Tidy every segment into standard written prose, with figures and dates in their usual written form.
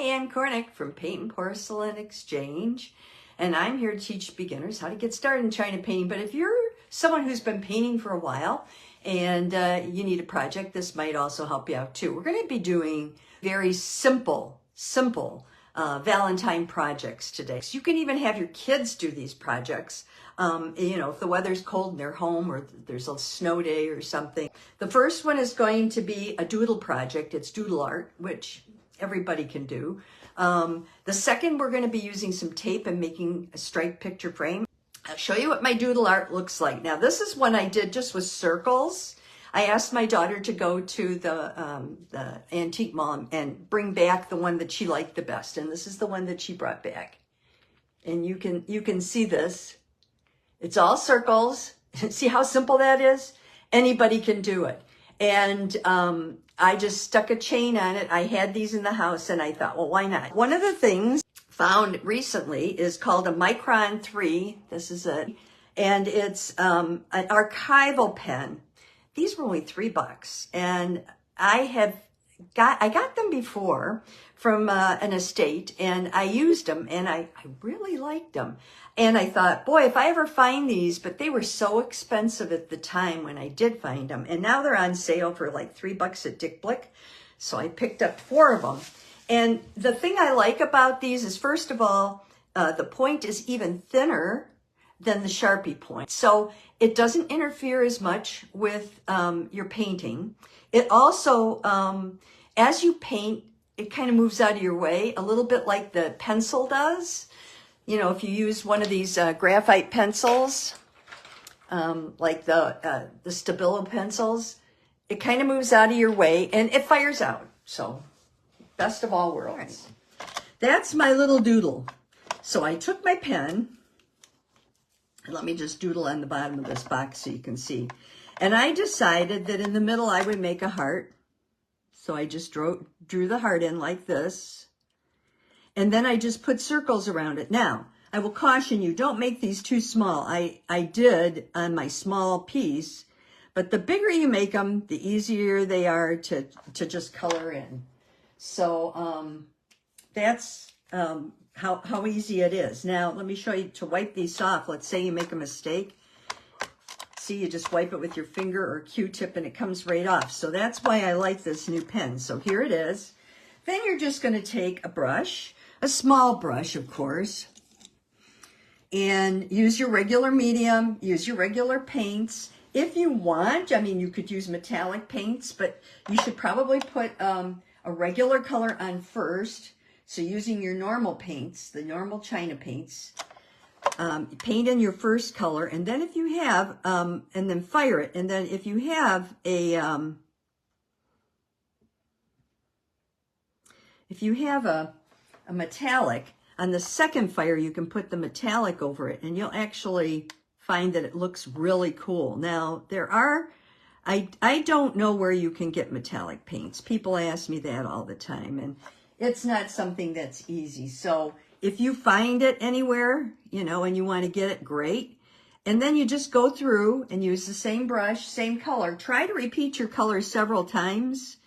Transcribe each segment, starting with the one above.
Ann Cornick from Paint and Porcelain Exchange, and I'm here to teach beginners how to get started in China painting. But if you're someone who's been painting for a while and you need a project, this might also help you out too. We're going to be doing very simple Valentine projects today. So you can even have your kids do these projects. You know, if the weather's cold and they're home or there's a snow day or something. The first one is going to be a doodle project. It's doodle art, which everybody can do. The second, we're going to be using some tape and making a striped picture frame. I'll show you what my doodle art looks like. Now, this is one I did just with circles. I asked my daughter to go to the antique mall and bring back the one that she liked the best. And this is the one that she brought back. And you can see this. It's all circles. See how simple that is? Anybody can do it. And I just stuck a chain on it. I had these in the house and I thought, well, why not? One of the things found recently is called a Micron 3. This is it. And it's an archival pen. These were only $3. And I got them before from an estate, and I used them, and I really liked them. And I thought, boy, if I ever find these, but they were so expensive at the time when I did find them. And now they're on sale for like $3 at Dick Blick. So I picked up 4 of them. And the thing I like about these is, first of all, the point is even thinner than the Sharpie point. So it doesn't interfere as much with your painting. It also, as you paint, it kind of moves out of your way, a little bit like the pencil does. You know, if you use one of these graphite pencils, like the Stabilo pencils, it kind of moves out of your way and it fires out. So, best of all worlds. Right. That's my little doodle. So I took my pen, and let me just doodle on the bottom of this box so you can see. And I decided that in the middle I would make a heart. So I just drew the heart in like this. And then I just put circles around it. Now, I will caution you, don't make these too small. I did on my small piece, but the bigger you make them, the easier they are to just color in. So that's how easy it is. Now, let me show you to wipe these off. Let's say you make a mistake. See, you just wipe it with your finger or Q-tip and it comes right off. So that's why I like this new pen. So here it is. Then you're just going to take a brush, a small brush, of course, and use your regular medium, use your regular paints. If you want, I mean, you could use metallic paints, but you should probably put a regular color on first. So using your normal paints, the normal China paints, paint in your first color, and then if you have, and then fire it. And then if you have a metallic, on the second fire, you can put the metallic over it, and you'll actually find that it looks really cool. Now, there are, I don't know where you can get metallic paints. People ask me that all the time, and it's not something that's easy. So if you find it anywhere, you know, and you want to get it, great. And then you just go through and use the same brush, same color. Try to repeat your color several times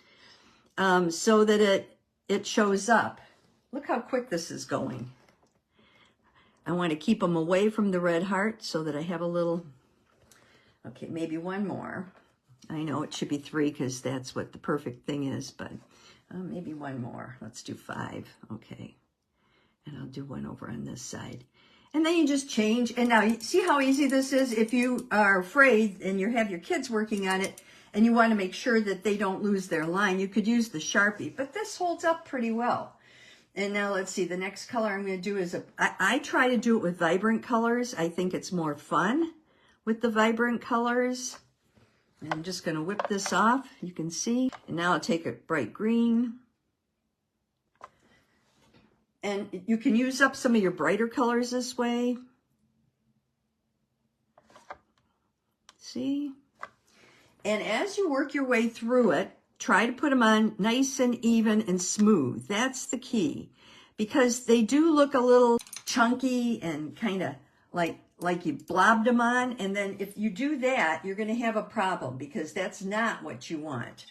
so that it shows up. Look how quick this is going. I want to keep them away from the red heart so that I have a little, okay, maybe one more. I know it should be 3 because that's what the perfect thing is, but maybe one more. Let's do 5, okay. And I'll do one over on this side. And then you just change. And now, you see how easy this is? If you are afraid and you have your kids working on it and you want to make sure that they don't lose their line, you could use the Sharpie. But this holds up pretty well. And now let's see, the next color I'm going to do is, I try to do it with vibrant colors. I think it's more fun with the vibrant colors. And I'm just going to whip this off, you can see. And now I'll take a bright green. And you can use up some of your brighter colors this way. See? And as you work your way through it, try to put them on nice and even and smooth. That's the key. Because they do look a little chunky and kind of like you blobbed them on. And then if you do that, you're going to have a problem because that's not what you want.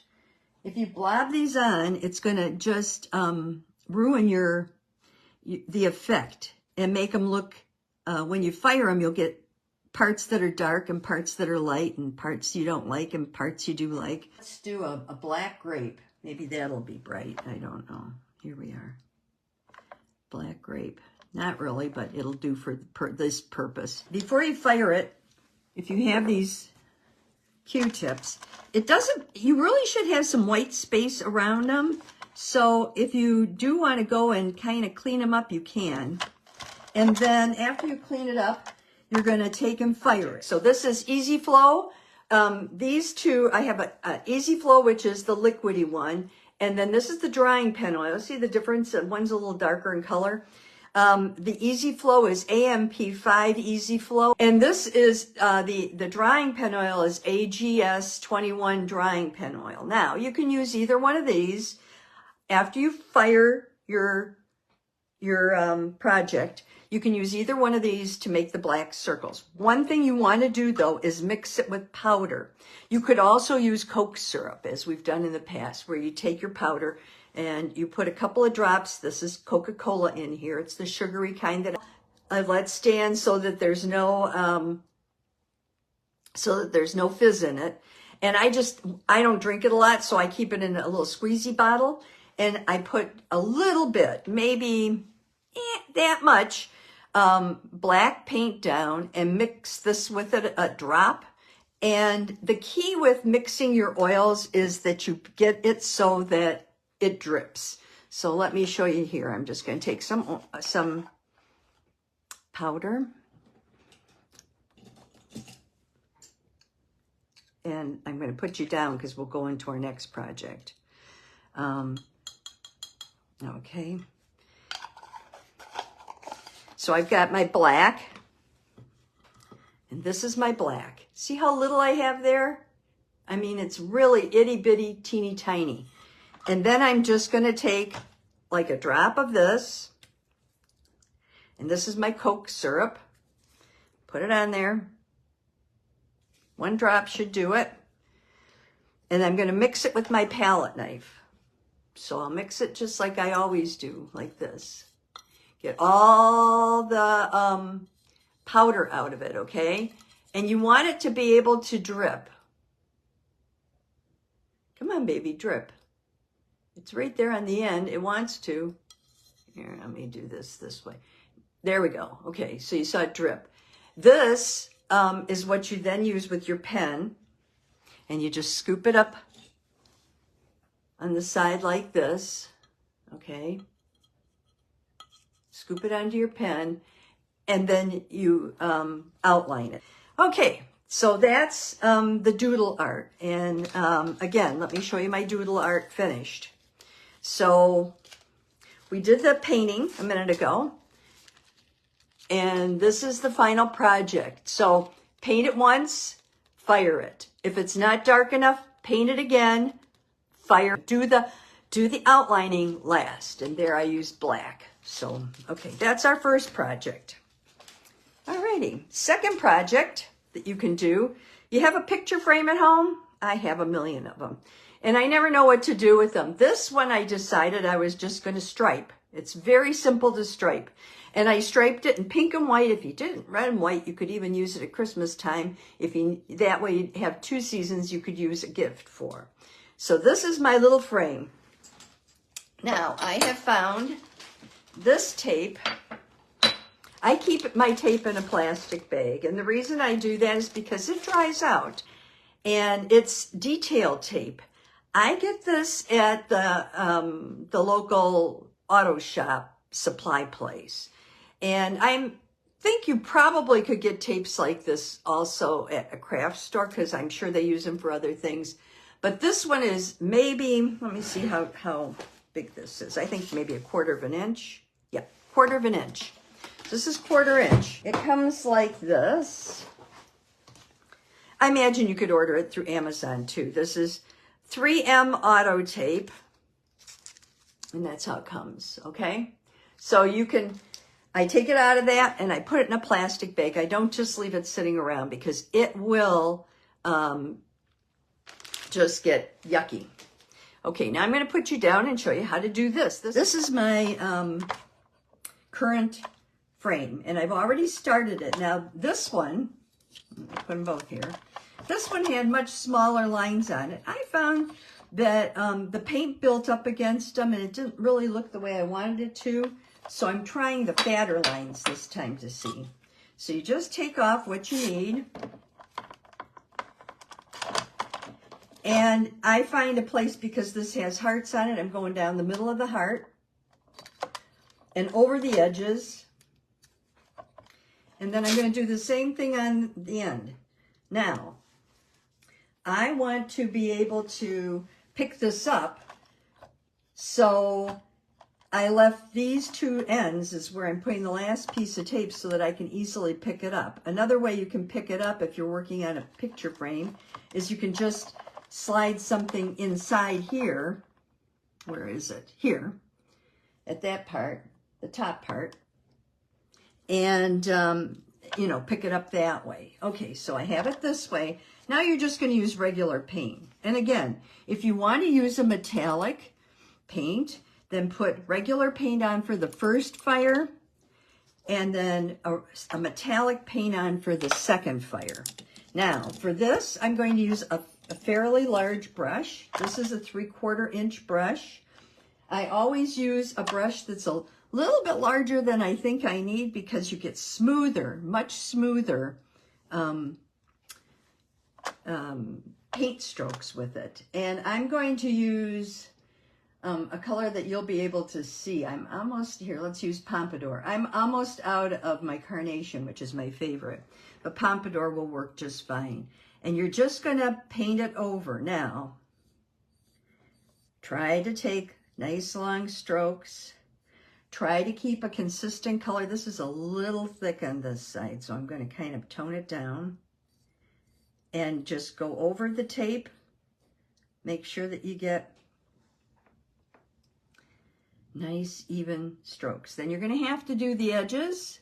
If you blob these on, it's going to just ruin the effect and make them look, when you fire them, you'll get parts that are dark and parts that are light and parts you don't like and parts you do like. Let's do a black grape. Maybe that'll be bright. I don't know. Here we are. Black grape. Not really, but it'll do for this purpose. Before you fire it, if you have these Q-tips, you really should have some white space around them. So if you do want to go and kind of clean them up, you can. And then after you clean it up, you're going to take and fire it. So this is Easy Flow. These two, I have a Easy Flow, which is the liquidy one. And then this is the drying pen oil. See the difference? One's a little darker in color. The Easy Flow is AMP5 Easy Flow. And this is, the drying pen oil is AGS 21 drying pen oil. Now, you can use either one of these after you fire your project. You can use either one of these to make the black circles. One thing you want to do, though, is mix it with powder. You could also use Coke syrup, as we've done in the past, where you take your powder and you put a couple of drops. This is Coca-Cola in here. It's the sugary kind that I let stand so that there's no fizz in it. And I don't drink it a lot, so I keep it in a little squeezy bottle. And I put a little bit, maybe that much, black paint down and mix this with a drop. And the key with mixing your oils is that you get it so that it drips. So let me show you here. I'm just going to take some powder. And I'm going to put you down because we'll go into our next project. Okay. So I've got my black, and this is my black. See how little I have there? I mean, it's really itty bitty, teeny tiny. And then I'm just going to take like a drop of this, and this is my Coke syrup. Put it on there. One drop should do it. And I'm going to mix it with my palette knife. So I'll mix it just like I always do, like this. Get all the powder out of it, okay? And you want it to be able to drip. Come on, baby, drip. It's right there on the end. It wants to. Here, let me do this way. There we go. Okay, so you saw it drip. This is what you then use with your pen. And you just scoop it up on the side like this, okay? Scoop it onto your pen, and then you outline it. Okay, so that's the doodle art. And again, let me show you my doodle art finished. So we did the painting a minute ago, and this is the final project. So paint it once, fire it. If it's not dark enough, paint it again, fire. Do the outlining last. And there I used black. So, okay, that's our first project. Alrighty, second project that you can do. You have a picture frame at home? I have a million of them. And I never know what to do with them. This one I decided I was just going to stripe. It's very simple to stripe. And I striped it in pink and white. If you didn't, red and white, you could even use it at Christmas time. That way you'd have 2 seasons you could use a gift for. So this is my little frame. Now, I have found this tape. I keep my tape in a plastic bag. And the reason I do that is because it dries out. And it's detail tape. I get this at the local auto shop supply place. And I think you probably could get tapes like this also at a craft store because I'm sure they use them for other things. But this one is maybe, let me see how big this is. I think maybe 1/4 inch. Yeah, 1/4 inch. This is 1/4 inch. It comes like this. I imagine you could order it through Amazon too. This is 3M auto tape. And that's how it comes, okay? So you can, I take it out of that and I put it in a plastic bag. I don't just leave it sitting around because it will just get yucky. Okay, now I'm going to put you down and show you how to do this. This is my current frame, and I've already started it. Now this one, put them both here. This one had much smaller lines on it. I found that the paint built up against them and it didn't really look the way I wanted it to. So I'm trying the fatter lines this time to see. So you just take off what you need. And I find a place, because this has hearts on it, I'm going down the middle of the heart and over the edges. And then I'm going to do the same thing on the end. Now, I want to be able to pick this up, so I left these two ends is where I'm putting the last piece of tape so that I can easily pick it up. Another way you can pick it up if you're working on a picture frame is you can just slide something inside here. Where is it? Here, at that part, the top part, and you know, pick it up that way. Okay, so I have it this way. Now you're just going to use regular paint. And again, if you want to use a metallic paint, then put regular paint on for the first fire, and then a metallic paint on for the second fire. Now, for this, I'm going to use a fairly large brush. This is a 3/4 inch brush. I always use a brush that's a little bit larger than I think I need, because you get smoother, much smoother paint strokes with it. And I'm going to use a color that you'll be able to see. I'm almost here. Let's use Pompadour. I'm almost out of my Carnation, which is my favorite, but Pompadour will work just fine. And you're just going to paint it over. Now, try to take nice long strokes. Try to keep a consistent color. This is a little thick on this side, so I'm going to kind of tone it down. And just go over the tape. Make sure that you get nice, even strokes. Then you're going to have to do the edges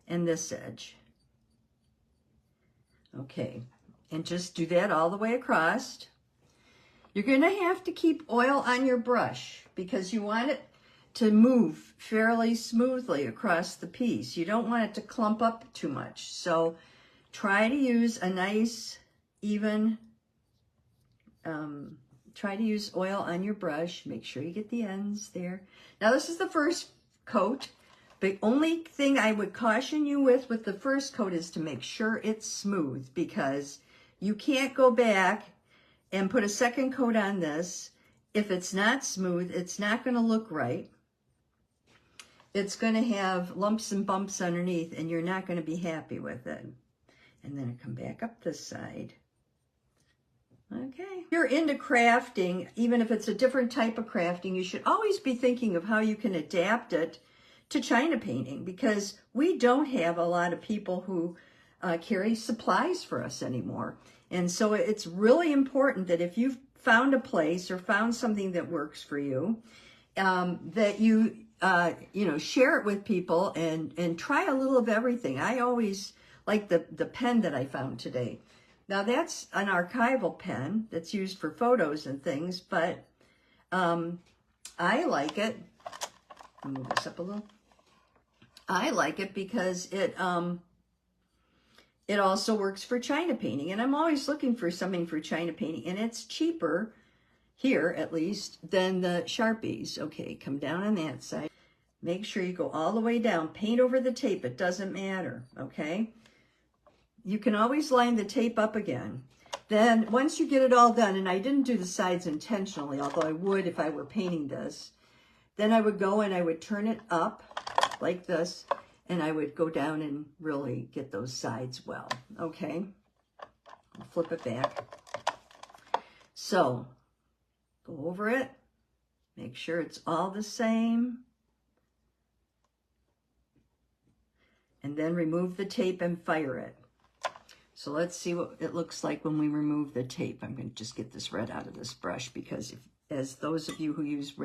and this edge. Okay, and just do that all the way across. You're going to have to keep oil on your brush because you want it to move fairly smoothly across the piece. You don't want it to clump up too much. So try to use a nice, even, try to use oil on your brush. Make sure you get the ends there. Now this is the first coat. The only thing I would caution you with the first coat is to make sure it's smooth, because you can't go back and put a second coat on this. If it's not smooth, it's not going to look right. It's going to have lumps and bumps underneath, and you're not going to be happy with it. And then come back up this side. Okay. If you're into crafting, even if it's a different type of crafting, you should always be thinking of how you can adapt it to China painting, because we don't have a lot of people who carry supplies for us anymore. And so it's really important that if you've found a place or found something that works for you, that you, share it with people and try a little of everything. I always like the pen that I found today. Now that's an archival pen that's used for photos and things, but I like it. I'll move this up a little. I like it because it also works for China painting, and I'm always looking for something for China painting, and it's cheaper here, at least, than the Sharpies. Okay, come down on that side. Make sure you go all the way down. Paint over the tape. It doesn't matter, okay? You can always line the tape up again. Then, once you get it all done, and I didn't do the sides intentionally, although I would if I were painting this, then I would go and I would turn it up like this, and I would go down and really get those sides well, okay? I'll flip it back. So, go over it. Make sure it's all the same. And then remove the tape and fire it. So let's see what it looks like when we remove the tape. I'm going to just get this red out of this brush, because as those of you who use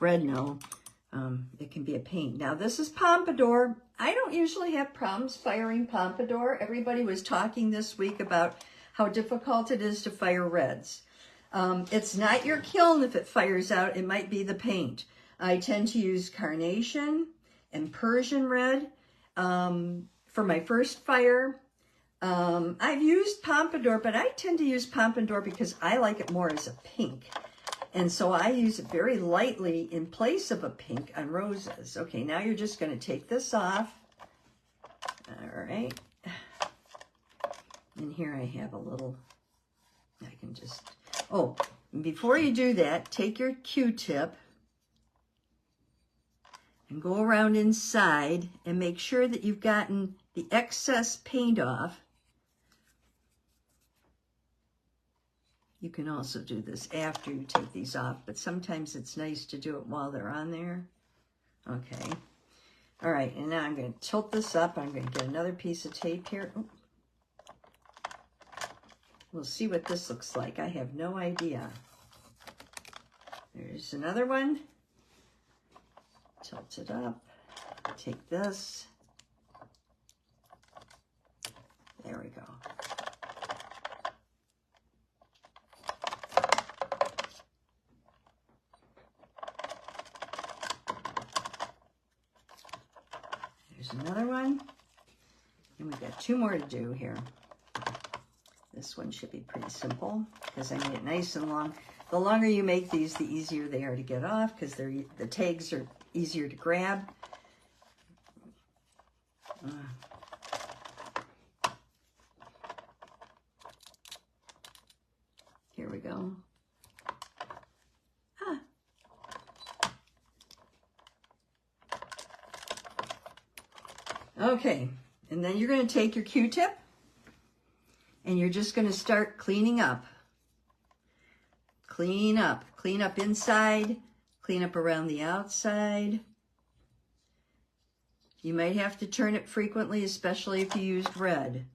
red know, it can be a pain. Now this is Pompadour. I don't usually have problems firing Pompadour. Everybody was talking this week about how difficult it is to fire reds. It's not your kiln if it fires out. It might be the paint. I tend to use carnation and Persian red for my first fire. I've used Pompadour, but I tend to use Pompadour because I like it more as a pink. And so I use it very lightly in place of a pink on roses. Okay, now you're just going to take this off. All right. And here I have a little, I can just, oh, before you do that, take your Q-tip and go around inside and make sure that you've gotten the excess paint off. You can also do this after you take these off, but sometimes it's nice to do it while they're on there. Okay. All right, and now I'm going to tilt this up. I'm going to get another piece of tape here. Ooh. We'll see what this looks like. I have no idea. There's another one. Tilt it up. Take this. There we go. There's another one. And we've got two more to do here. This one should be pretty simple because I made it nice and long. The longer you make these, the easier they are to get off because the tags are easier to grab. Here we go. Okay, and then you're going to take your Q-tip and you're just going to start cleaning up. Clean up inside, clean up around the outside. You might have to turn it frequently, especially if you used red.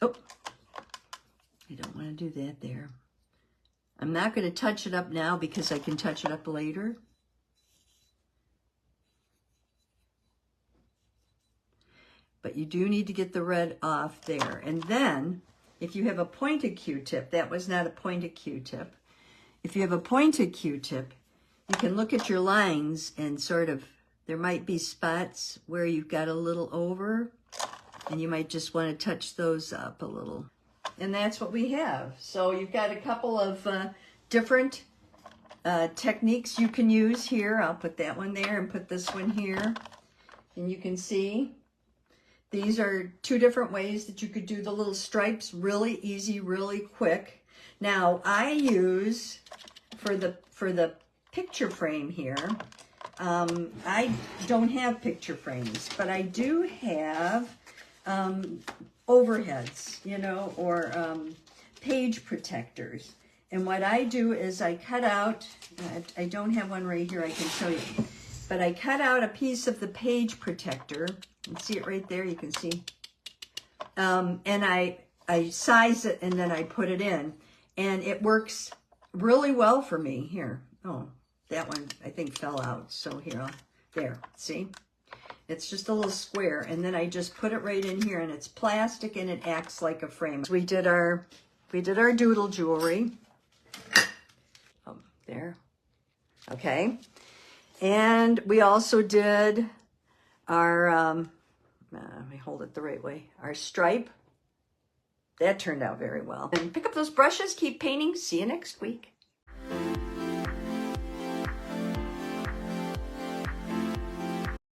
Oh, I don't want to do that there. I'm not going to touch it up now because I can touch it up later. But you do need to get the red off there. And then, if you have a pointed Q-tip, that was not a pointed Q-tip. If you have a pointed Q-tip, you can look at your lines and sort of, there might be spots where you've got a little over, and you might just want to touch those up a little. And that's what we have. So you've got a couple of different techniques you can use here. I'll put that one there and put this one here. And you can see these are two different ways that you could do the little stripes. Really easy, really quick. Now I use, for the picture frame here, I don't have picture frames, but I do have overheads, you know, or page protectors. And what I do is I cut out, I don't have one right here I can show you, but I cut out a piece of the page protector. You can see it right there, you can see. And I size it and then I put it in. And it works really well for me. Here, oh, that one I think fell out. So here, there, see? It's just a little square, and then I just put it right in here, and it's plastic, and it acts like a frame. We did our doodle jewelry. There. Okay. And we also did our, let me hold it the right way, our stripe. That turned out very well. And pick up those brushes, keep painting. See you next week.